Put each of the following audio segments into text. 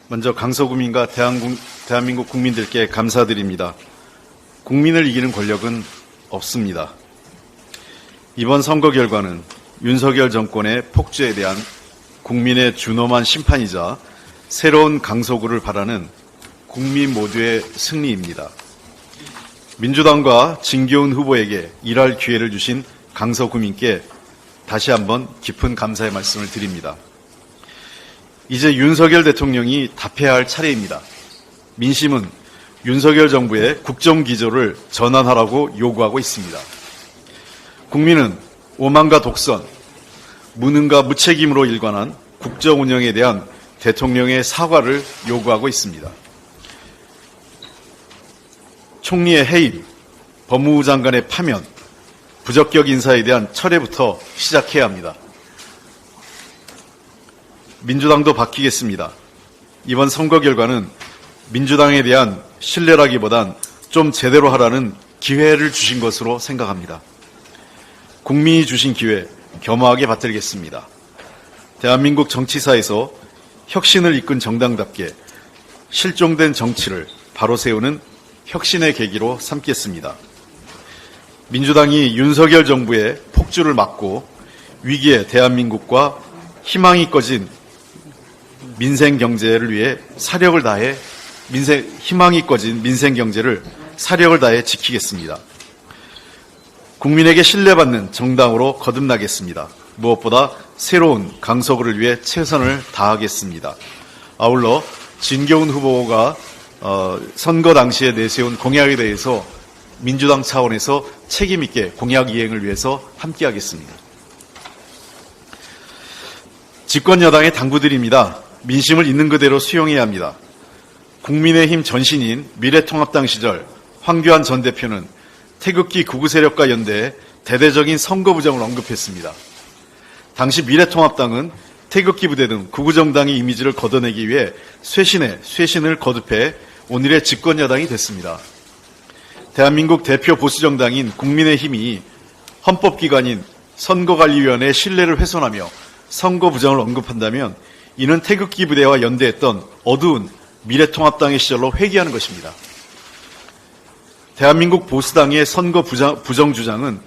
먼저 강서구민과 대한민국 국민들께 감사드립니다. 국민을 이기는 권력은 없습니다. 이번 선거 결과는 윤석열 정권의 폭주에 대한 국민의 준엄한 심판이자 새로운 강서구를 바라는 국민 모두의 승리입니다. 민주당과 진교훈 후보에게 일할 기회를 주신 강서구민께 다시 한번 깊은 감사의 말씀을 드립니다. 이제 윤석열 대통령이 답해야 할 차례입니다. 민심은 윤석열 정부의 국정기조를 전환하라고 요구하고 있습니다. 국민은 오만과 독선, 무능과 무책임으로 일관한 국정 운영에 대한 대통령의 사과를 요구하고 있습니다. 총리의 해임, 법무부 장관의 파면, 부적격 인사에 대한 철회부터 시작해야 합니다. 민주당도 바뀌겠습니다. 이번 선거 결과는 민주당에 대한 신뢰라기보단 좀 제대로 하라는 기회를 주신 것으로 생각합니다. 국민이 주신 기회 겸허하게 받들겠습니다. 대한민국 정치사에서 혁신을 이끈 정당답게 실종된 정치를 바로 세우는 혁신의 계기로 삼겠습니다. 민주당이 윤석열 정부의 폭주를 막고 위기의 대한민국과 희망이 꺼진 민생 경제를 위해 사력을 다해 희망이 꺼진 민생 경제를 사력을 다해 지키겠습니다. 국민에게 신뢰받는 정당으로 거듭나겠습니다. 무엇보다 새로운 강서구를 위해 최선을 다하겠습니다. 아울러 진교훈 후보가 선거 당시에 내세운 공약에 대해서 민주당 차원에서 책임 있게 공약 이행을 위해서 함께하겠습니다. 집권 여당의 당부드립니다. 민심을 있는 그대로 수용해야 합니다. 국민의힘 전신인 미래통합당 시절 황교안 전 대표는 태극기 극우 세력과 연대해 대대적인 선거 부정을 언급했습니다. 당시 미래통합당은 태극기 부대 등 극우 정당의 이미지를 걷어내기 위해 쇄신을 거듭해 오늘의 집권 여당이 됐습니다. 대한민국 대표 보수정당인 국민의힘이 헌법기관인 선거관리위원회의 신뢰를 훼손하며 선거 부정을 언급한다면 이는 태극기 부대와 연대했던 어두운 미래통합당의 시절로 회귀하는 것입니다. 대한민국 보수당의 선거 부정 주장은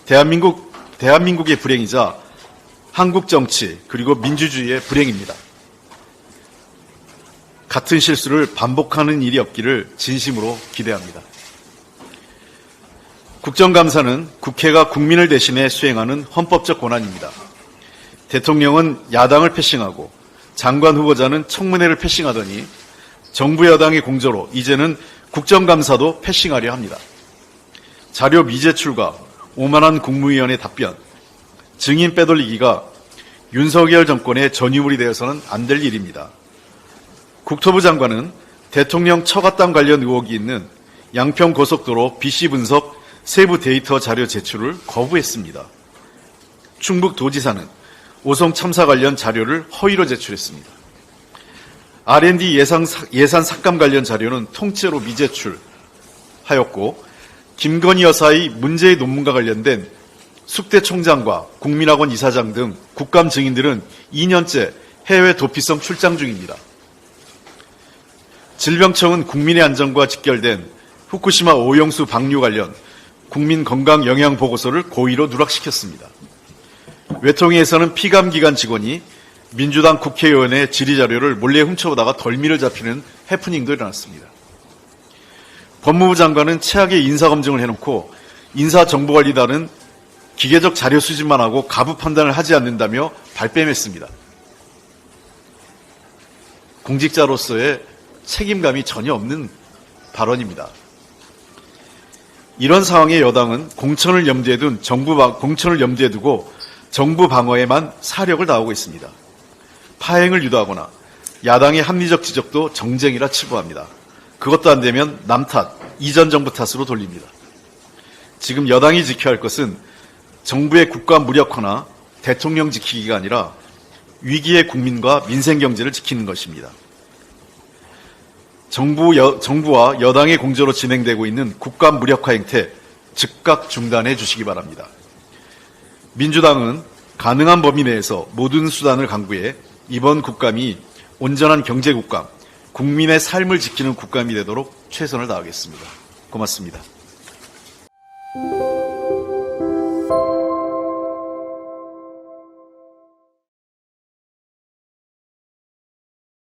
대한민국의 불행이자 한국 정치 그리고 민주주의의 불행입니다. 같은 실수를 반복하는 일이 없기를 진심으로 기대합니다. 국정감사는 국회가 국민을 대신해 수행하는 헌법적 권한입니다. 대통령은 야당을 패싱하고 장관 후보자는 청문회를 패싱하더니 정부 여당의 공조로 이제는 국정감사도 패싱하려 합니다. 자료 미제출과 오만한 국무위원의 답변, 증인 빼돌리기가 윤석열 정권의 전유물이 되어서는 안 될 일입니다. 국토부 장관은 대통령 처갓당 관련 의혹이 있는 양평고속도로 BC 분석 세부 데이터 자료 제출을 거부했습니다. 충북도지사는 오송 참사 관련 자료를 허위로 제출했습니다. R&D 예산 삭감 관련 자료는 통째로 미제출하였고 김건희 여사의 문제의 논문과 관련된 숙대 총장과 국민학원 이사장 등 국감 증인들은 2년째 해외 도피성 출장 중입니다. 질병청은 국민의 안전과 직결된 후쿠시마 오염수 방류 관련 국민건강영양보고서를 고의로 누락시켰습니다. 외통위에서는 피감기관 직원이 민주당 국회의원의 질의자료를 몰래 훔쳐오다가 덜미를 잡히는 해프닝도 일어났습니다. 법무부 장관은 최악의 인사검증을 해놓고 인사정보관리단은 기계적 자료 수집만 하고 가부 판단을 하지 않는다며 발뺌했습니다. 공직자로서의 책임감이 전혀 없는 발언입니다. 이런 상황에 여당은 공천을 염두에 두고 정부 방어에만 사력을 다하고 있습니다. 파행을 유도하거나 야당의 합리적 지적도 정쟁이라 치부합니다. 그것도 안 되면 남 탓, 이전 정부 탓으로 돌립니다. 지금 여당이 지켜야 할 것은 정부의 국가 무력화나 대통령 지키기가 아니라 위기의 국민과 민생 경제를 지키는 것입니다. 정부와 여당의 공조로 진행되고 있는 국가 무력화 행태 즉각 중단해 주시기 바랍니다. 민주당은 가능한 범위 내에서 모든 수단을 강구해 이번 국감이 온전한 경제국감, 국민의 삶을 지키는 국감이 되도록 최선을 다하겠습니다. 고맙습니다.